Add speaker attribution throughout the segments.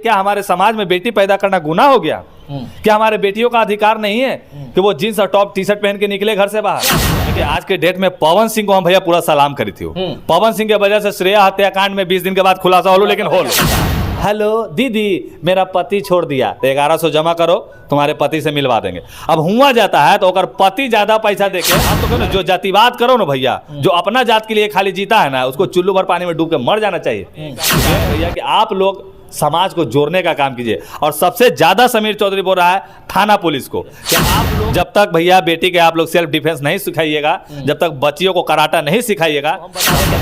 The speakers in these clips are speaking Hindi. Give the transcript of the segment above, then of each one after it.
Speaker 1: क्या हमारे समाज में बेटी पैदा करना गुनाह हो गया? क्या हमारे बेटियों का अधिकार नहीं है कि वो जींस और टॉप टी शर्ट पहन के निकले घर से बाहर? देखिए आज के डेट में पवन सिंह को हम भैया पूरा सलाम करी थी। पवन सिंह के वजह से श्रेया हत्याकांड में 20 दिन के बाद खुलासा हो लो, लेकिन हो लो। हेलो दीदी, मेरा पति छोड़ दिया तो 1100 जमा करो, तुम्हारे पति से मिलवा देंगे। अब हुआ जाता है तो अगर पति ज्यादा पैसा देके, हम तो कहते जो जातिवाद करो ना भैया, जो अपना जात के लिए खाली जीता है ना, उसको चुल्लू भर पानी में डूब के मर जाना चाहिए। भैया कि आप लोग समाज को जोड़ने का काम कीजिए। और सबसे ज्यादा समीर चौधरी बोल रहा है थाना पुलिस को कि आप लोग जब तक भैया बेटी के आप लोग सेल्फ डिफेंस नहीं सिखाइएगा, जब तक बच्चियों को कराटा नहीं सिखाइएगा,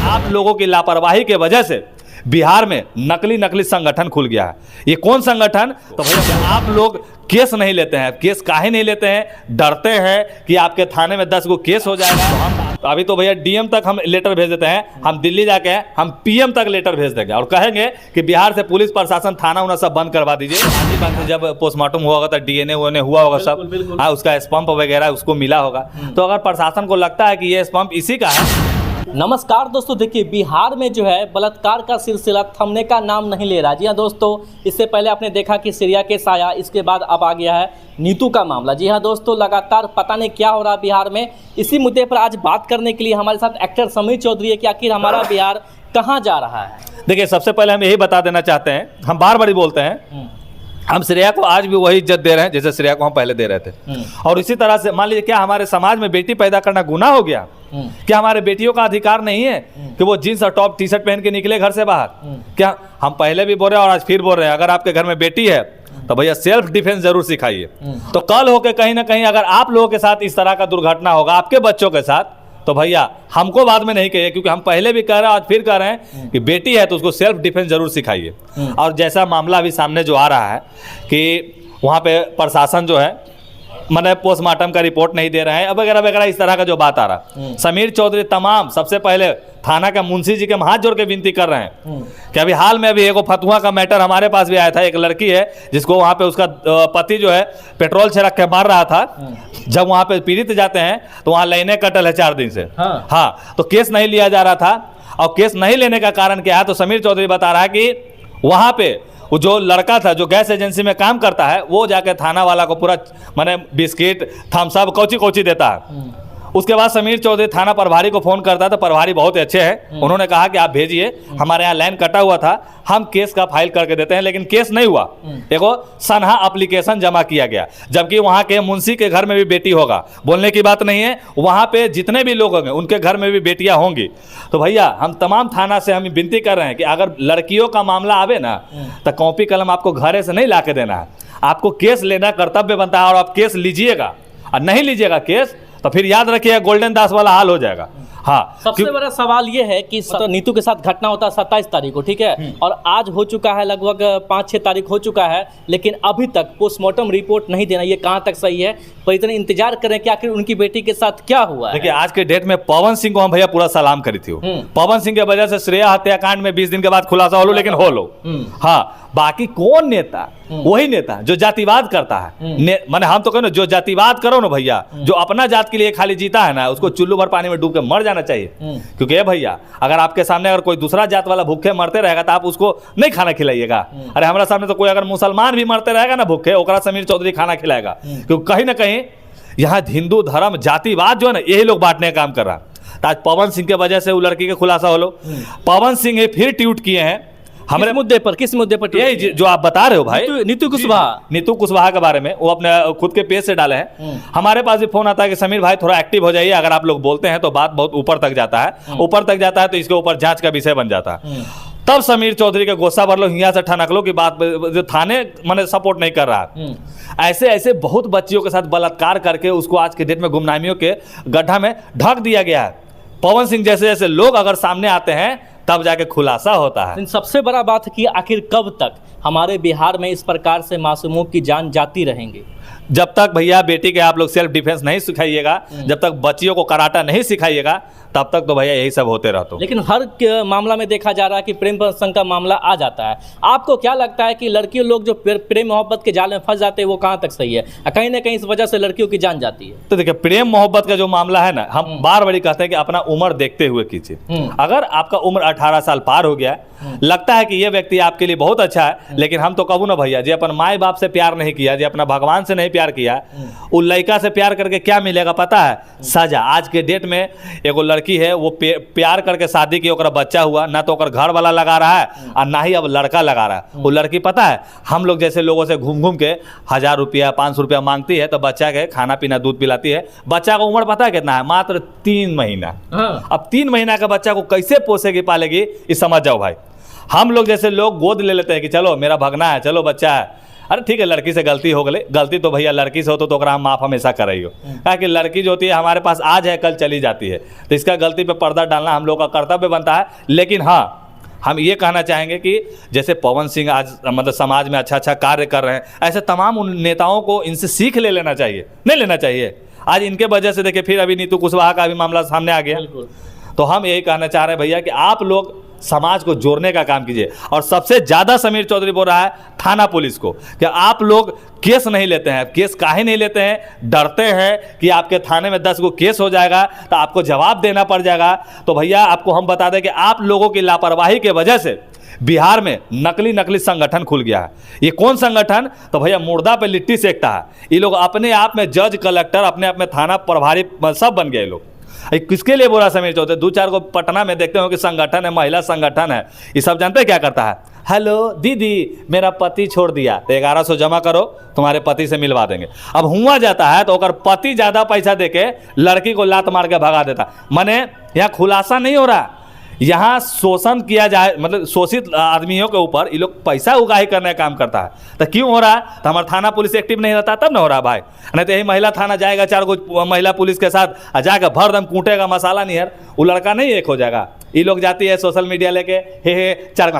Speaker 1: आप लोगों की लापरवाही के वजह से बिहार में नकली संगठन खुल गया है। ये कौन संगठन? तो भैया आप लोग केस नहीं लेते हैं। केस काहे नहीं लेते हैं? डरते हैं कि आपके थाने में 10 गो केस हो जाएगा। अभी तो भैया डीएम तक हम लेटर भेज देते हैं, हम दिल्ली जाके हम पीएम तक लेटर भेज देंगे और कहेंगे कि बिहार से पुलिस प्रशासन थाना उना सब बंद करवा दीजिए। जब पोस्टमार्टम हुआ होगा तो डीएनए हुआ होगा सब, हाँ उसका स्पंप वगैरह उसको मिला होगा। तो अगर प्रशासन को लगता है कि ये स्पंप इसी का है।
Speaker 2: नमस्कार दोस्तों, देखिए बिहार में जो है बलात्कार का सिलसिला थमने का नाम नहीं ले रहा। जी हाँ दोस्तों, इससे पहले आपने देखा कि श्रेया केस आया, इसके बाद अब आ गया है नीतू का मामला। जी हाँ दोस्तों, लगातार पता नहीं क्या हो रहा है बिहार में। इसी मुद्दे पर आज बात करने के लिए हमारे साथ एक्टर समीर चौधरी है कि आखिर हमारा बिहार कहाँ जा रहा है।
Speaker 1: देखिए सबसे पहले हम यही बता देना चाहते हैं, हम बार बार बोलते हैं हम श्रेया को आज भी वही इज्जत दे रहे हैं जैसे श्रेया को हम पहले दे रहे थे। और इसी तरह से मान लीजिए क्या हमारे समाज में बेटी पैदा करना गुनाह हो गया? क्या हमारे बेटियों का अधिकार नहीं है कि वो जींस और टॉप टी शर्ट पहन के निकले घर से बाहर? क्या हम पहले भी बोल रहे हैं और आज फिर बोल रहे हैं, अगर आपके घर में बेटी है तो भैया सेल्फ डिफेंस जरूर सिखाइए। तो कल होके कहीं ना कहीं अगर आप लोगों के साथ इस तरह का दुर्घटना होगा आपके बच्चों के साथ, तो भैया हमको बाद में नहीं कहिए, क्योंकि हम पहले भी कह रहे हैं आज फिर कह रहे हैं कि बेटी है तो उसको सेल्फ डिफेंस जरूर सिखाइए। और जैसा मामला अभी सामने जो आ रहा है कि वहाँ पे प्रशासन जो है मैंने पोस्टमार्टम का रिपोर्ट नहीं दे रहे हैं, अब वगैरह वगैरह इस तरह का जो बात आ रहा। समीर चौधरी तमाम सबसे पहले थाना का मुंशी जी के हाथ जोड़ के विनती कर रहे हैं कि अभी हाल में अभी एक फतुआ का मैटर हमारे पास भी आया था। एक लड़की है जिसको वहाँ पे उसका पति जो है पेट्रोल छिड़क के मार रहा था। जब वहाँ पे पीड़ित जाते हैं तो वहाँ लाइनें कटल है 4 दिन से। हाँ तो केस नहीं लिया जा रहा था। और केस नहीं लेने का कारण क्या है? तो समीर चौधरी बता रहा है कि वहाँ पे वो जो लड़का था जो गैस एजेंसी में काम करता है, वो जाके थाना वाला को पूरा माने बिस्किट थम्स अप कोची देता है। उसके बाद समीर चौधरी थाना प्रभारी को फोन करता है तो प्रभारी बहुत ही अच्छे हैं, उन्होंने कहा कि आप भेजिए, हमारे यहाँ लाइन कटा हुआ था, हम केस का फाइल करके देते हैं। लेकिन केस नहीं हुआ। देखो सनहा एप्लीकेशन जमा किया गया, जबकि वहाँ के मुंशी के घर में भी बेटी होगा, बोलने की बात नहीं है। वहाँ पे जितने भी लोग होंगे उनके घर में भी बेटियाँ होंगी। तो भैया हम तमाम थाना से हम विनती कर रहे हैं कि अगर लड़कियों का मामला आवे ना तो कॉपी कलम आपको घरे से नहीं ला के देना है, आपको केस लेना कर्तव्य बनता है। और आप केस लीजिएगा और नहीं लीजिएगा केस तो फिर याद रखिएगा गोल्डन दास वाला हाल हो जाएगा। हाँ
Speaker 2: सबसे बड़ा सवाल ये है कि तो नीतू के साथ घटना होता है 27 तारीख को, ठीक है, और आज हो चुका है लगभग 5-6 तारीख हो चुका है, लेकिन अभी तक पोस्टमार्टम रिपोर्ट नहीं देना, ये कहाँ तक सही है? पर इतने इंतजार करें कि आखिर उनकी बेटी के साथ क्या हुआ है।
Speaker 1: देखिए आज के डेट में पवन सिंह को हम भैया पूरा सलाम करी थी। पवन सिंह के वजह से श्रेया हत्याकांड में 20 दिन के बाद खुलासा हो लो, लेकिन हो लो। हाँ बाकी कौन नेता? वही नेता जो जातिवाद करता है। माने हम तो कहते जो जातिवाद करो ना भैया, जो अपना जात के लिए खाली जीता है ना, उसको चुल्लू भर पानी में डूब के मर जाना चाहिए। क्योंकि ये भैया अगर आपके सामने अगर कोई दूसरा जात वाला भूखे मरते रहेगा तो आप उसको नहीं खाना खिलाइएगा। अरे हमारे सामने तो कोई अगर मुसलमान भी मरते रहेगा ना भूखे, ओकरा समीर चौधरी खाना खिलाएगा। क्योंकि कहीं ना कहीं यहाँ हिंदू धर्म जातिवाद जो है ना, यही लोग बांटने का काम कर रहा है। आज पवन सिंह के वजह से वो लड़की के खुलासा हो लो। पवन सिंह फिर ट्वीट किए हैं हमारे मुद्दे पर। किस मुद्दे पर? यही जो आप बता रहे हो भाई, नीतू कुशवाहा के बारे में। वो अपने खुद के पेज से डाले हैं। हमारे पास भी फोन आता है कि समीर भाई थोड़ा एक्टिव हो जाइए, अगर आप लोग बोलते हैं तो बात बहुत ऊपर तक जाता है, ऊपर तक जाता है तो इसके ऊपर जांच का विषय बन जाता है। तब समीर चौधरी के गुस्सा भर लो, हिया से ठनकलो की बात जो थाने मैंने सपोर्ट नहीं कर रहा। ऐसे ऐसे बहुत बच्चियों के साथ बलात्कार करके उसको आज के डेट में गुमनामियों के गड्ढा में ढक दिया गया है। पवन सिंह जैसे जैसे लोग अगर सामने आते हैं तब जाके खुलासा होता है।
Speaker 2: सबसे बड़ा बात है कि आखिर कब तक हमारे बिहार में इस प्रकार से मासूमों की जान जाती रहेंगी?
Speaker 1: जब तक भैया बेटी के आप लोग सेल्फ डिफेंस नहीं सिखाइएगा, जब तक बच्चियों को कराटा नहीं सिखाइएगा, तब तक तो भैया यही सब होते रहते।
Speaker 2: लेकिन हर मामला में देखा जा रहा है कि प्रेम प्रसंग का मामला आ जाता है। आपको क्या लगता है कि लड़कियों लोग जो प्रेम मोहब्बत के जाल में फंस जाते हैं वो कहाँ तक सही है? कहीं ना कहीं इस वजह से लड़कियों की जान जाती है।
Speaker 1: तो देखिए प्रेम मोहब्बत का जो मामला है ना, हम बार बार कहते हैं कि अपना उम्र देखते हुए कीजिए। अगर आपका उम्र 18 साल पार हो गया, लगता है कि ये व्यक्ति आपके लिए बहुत अच्छा है, लेकिन हम तो कहूँ ना भैया, जे अपन माई बाप से प्यार नहीं किया, जे अपना भगवान से नहीं प्यार किया, वो लड़का से प्यार करके क्या मिलेगा पता है? सजा। आज के डेट में एगो लड़की है, वो प्यार करके शादी की, ओकरा बच्चा हुआ, ना तो ओकर घर वाला लगा रहा है और ना ही अब लड़का लगा रहा है। वो लड़की पता है, हम लोग जैसे लोगों से घूम घूम के 1000 रुपया 500 रुपया मांगती है, तो बच्चा के खाना पीना दूध पिलाती है। बच्चा का उम्र पता है कितना है? मात्र 3 महीना। अब 3 महीना का बच्चा को कैसे पोसेगी पालेगी, ये समझ जाओ भाई। हम लोग जैसे लोग गोद ले लेते हैं कि चलो मेरा भगना है, चलो बच्चा है, अरे ठीक है लड़की से गलती हो गई, गलती तो भैया लड़की से हो तो ओकरा हम माफ़ हमेशा कर रही हो। कहा कि लड़की जो होती है हमारे पास आज है कल चली जाती है, तो इसका गलती पे पर्दा डालना हम लोग का कर्तव्य बनता है। लेकिन हाँ, हम ये कहना चाहेंगे कि जैसे पवन सिंह आज मतलब समाज में अच्छा अच्छा कार्य कर रहे हैं, ऐसे तमाम उन नेताओं को इनसे सीख ले लेना चाहिए, नहीं लेना चाहिए। आज इनके वजह से देखिए फिर अभी नीतू कुशवाहा का भी मामला सामने आ गया। तो हम यही कहना चाह रहे हैं भैया कि आप लोग समाज को जोड़ने का काम कीजिए। और सबसे ज़्यादा समीर चौधरी बोल रहा है थाना पुलिस को कि आप लोग केस नहीं लेते हैं। केस काहे नहीं लेते हैं? डरते हैं कि आपके थाने में 10 गो केस हो जाएगा तो आपको जवाब देना पड़ जाएगा। तो भैया आपको हम बता दें कि आप लोगों की लापरवाही के वजह से बिहार में नकली संगठन खुल गया है। ये कौन संगठन? तो भैया मुर्दा पे लिट्टी सेकता है। ये लोग अपने आप में जज कलेक्टर, अपने आप में थाना प्रभारी सब बन गए लोग। किसके लिए बोला समीर चौधरी? 2-4 को पटना में देखते हो कि संगठन है, महिला संगठन है। ये सब जानते हैं क्या करता है? हेलो दीदी मेरा पति छोड़ दिया, तो 1100 जमा करो, तुम्हारे पति से मिलवा देंगे। अब हुआ जाता है तो अगर पति ज़्यादा पैसा देके लड़की को लात मार के भगा देता। माने यहाँ खुलासा नहीं हो रहा, यहाँ शोषण किया जाए, मतलब शोषित आदमियों के ऊपर ये लोग पैसा उगाही करने का काम करता है। तो क्यों हो रहा है? तो हमारा थाना पुलिस एक्टिव नहीं रहता तब ना हो रहा भाई। नहीं तो यही महिला थाना जाएगा 4 गो महिला पुलिस के साथ जाकर भर दम कूटेगा मसाला नहीं है, वो लड़का नहीं एक हो जाएगा। ये लोग जाती है सोशल मीडिया लेके हे 4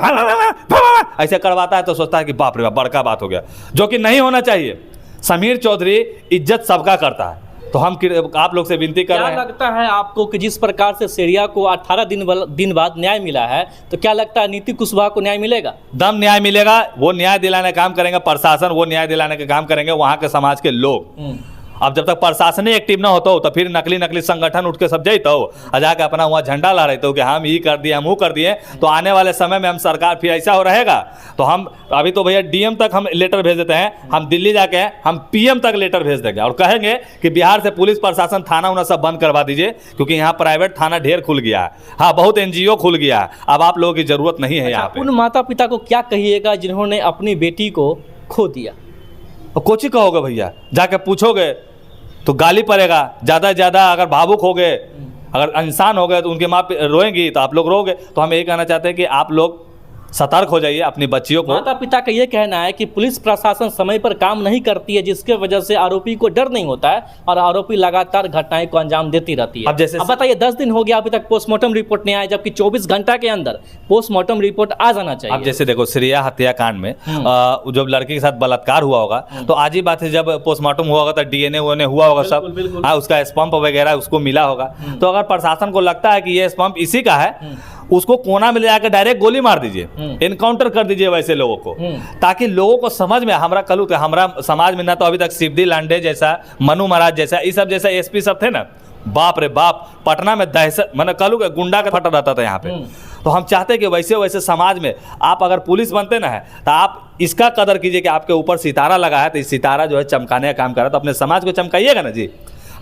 Speaker 1: ऐसे करवाता है तो सोचता है कि बाप रे बाप बड़का बात हो गया, जो कि नहीं होना चाहिए। समीर चौधरी इज्जत सबका करता है। तो हम आप लोग से विनती कर रहे हैं।
Speaker 2: क्या लगता है आपको कि जिस प्रकार से सीरिया को 18 दिन बाद न्याय मिला है, तो क्या लगता है नीतू कुशवाहा को न्याय मिलेगा?
Speaker 1: दम न्याय मिलेगा। वो न्याय दिलाने का काम करेंगे, प्रशासन वो न्याय दिलाने का काम करेंगे, वहाँ के समाज के लोग। अब जब तक प्रशासन ही एक्टिव ना होता हो तो फिर नकली संगठन उठ के सब जाते हो और जाके अपना वहाँ झंडा ला रहे हो कि हम ये कर दिए हम वो कर दिए। तो आने वाले समय में हम सरकार फिर ऐसा हो रहेगा तो हम अभी तो भैया डीएम तक हम लेटर भेज देते हैं, हम दिल्ली जाके हम पीएम तक लेटर भेज देंगे और कहेंगे कि बिहार से पुलिस प्रशासन थाना उना सब बंद करवा दीजिए, क्योंकि यहाँ प्राइवेट थाना ढेर खुल गया है। हाँ, बहुत एनजीओ खुल गया है, अब आप लोगों की जरूरत नहीं है यहाँ पे।
Speaker 2: उन माता पिता को क्या कहिएगा जिन्होंने अपनी बेटी को खो दिया?
Speaker 1: कोची कहोगे भैया? जाके पूछोगे तो गाली पड़ेगा। ज़्यादा से ज़्यादा अगर भावुक हो गए, अगर इंसान हो गए तो उनके माँ रोएंगी तो आप लोग रोगे। तो हम यही कहना चाहते हैं कि आप लोग सतर्क हो जाइए अपनी बच्चियों को।
Speaker 2: माता पिता का ये कहना है कि पुलिस प्रशासन समय पर काम नहीं करती है, जिसके वजह से आरोपी को डर नहीं होता है और आरोपी लगातार घटनाएं को अंजाम देती रहती है। अब बताइए 10 दिन हो गया अभी तक पोस्टमार्टम रिपोर्ट नहीं आया, जबकि 24 घंटा के अंदर पोस्टमार्टम रिपोर्ट आ जाना चाहिए।
Speaker 1: अब जैसे देखो श्रेया हत्याकांड में जब लड़की के साथ बलात्कार हुआ होगा तो आज ही बात है, जब पोस्टमार्टम हुआ होगा तो डीएनए हुआ होगा सब, हाँ उसका स्पंप वगैरह उसको मिला होगा। तो अगर प्रशासन को लगता है कि ये स्पंप इसी का है, उसको कोना में ले जाकर डायरेक्ट गोली मार दीजिए, एनकाउंटर कर दीजिए वैसे लोगों को, ताकि लोगों को समझ में। हमारा कलू तो हमारा समाज में ना तो अभी तक शिवदी लांडे जैसा, मनु महाराज जैसा, ये सब जैसा एसपी सब थे ना, बाप रे बाप, पटना में दहशत मैंने कलू के गुंडा का फटा रहता था यहाँ पे। तो हम चाहते हैं कि वैसे वैसे समाज में आप अगर पुलिस बनते ना है तो आप इसका कदर कीजिए कि आपके ऊपर सितारा लगा है, तो इस सितारा जो है चमकाने का काम कर रहा है, तो अपने समाज को चमकाइएगा ना जी।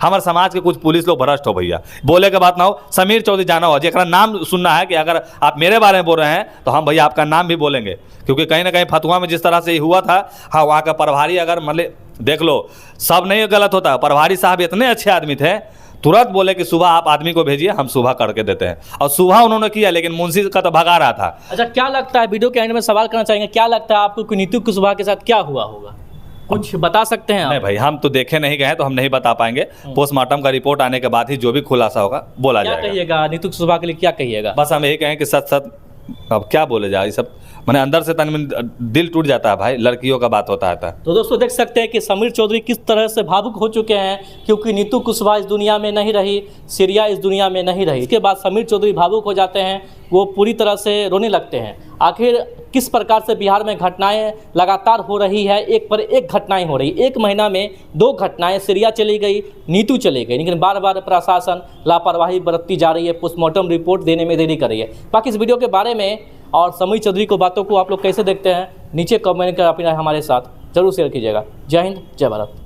Speaker 1: हमारे समाज के कुछ पुलिस लोग भ्रष्ट हो भैया, बोले के बात ना हो। समीर चौधरी जाना हो, जरा नाम सुनना है कि अगर आप मेरे बारे में बोल रहे हैं तो हम भैया आपका नाम भी बोलेंगे, क्योंकि कहीं ना कहीं फतुआ में जिस तरह से हुआ था, हाँ वहाँ का प्रभारी अगर मतलब देख लो, सब नहीं गलत होता, प्रभारी साहब इतने अच्छे आदमी थे, तुरंत बोले कि सुबह आप आदमी को भेजिए, हम सुबह करके देते हैं, और सुबह उन्होंने किया, लेकिन मुंशी का तो भगा रहा था।
Speaker 2: अच्छा, क्या लगता है, वीडियो के एंड में सवाल करना चाहेंगे, क्या लगता है आपको कि नीतू कुशवाहा के साथ क्या हुआ होगा? कुछ बता सकते हैं आप?
Speaker 1: नहीं भाई, हम तो देखे नहीं गए तो हम नहीं बता पाएंगे। पोस्टमार्टम का रिपोर्ट आने के बाद ही जो भी खुलासा होगा बोला जाएगा।
Speaker 2: क्या कहिएगा नीतू कुशवाहा के लिए, क्या कहिएगा?
Speaker 1: बस हम यही कहें कि सच अब क्या बोले जाए, सब मैंने अंदर से तन दिल टूट जाता है भाई, लड़कियों का बात होता है।
Speaker 2: तो दोस्तों देख सकते हैं कि समीर चौधरी किस तरह से भावुक हो चुके हैं, क्योंकि नीतू कुशवाहा इस दुनिया में नहीं रही, सीरिया इस दुनिया में नहीं रही। इसके बाद समीर चौधरी भावुक हो जाते हैं, वो पूरी तरह से रोने लगते हैं। आखिर किस प्रकार से बिहार में घटनाएं लगातार हो रही है, एक पर एक घटनाएं हो रही। एक महीना में 2 घटनाएं, सीरिया चली गई, नीतू चली गई, लेकिन बार बार प्रशासन लापरवाही बरतती जा रही है, पोस्टमार्टम रिपोर्ट देने में देरी कर रही है। बाकी इस वीडियो के बारे में और समीर चौधरी को बातों को आप लोग कैसे देखते हैं, नीचे कमेंट कर अपना हमारे साथ जरूर शेयर कीजिएगा। जय हिंद, जय भारत।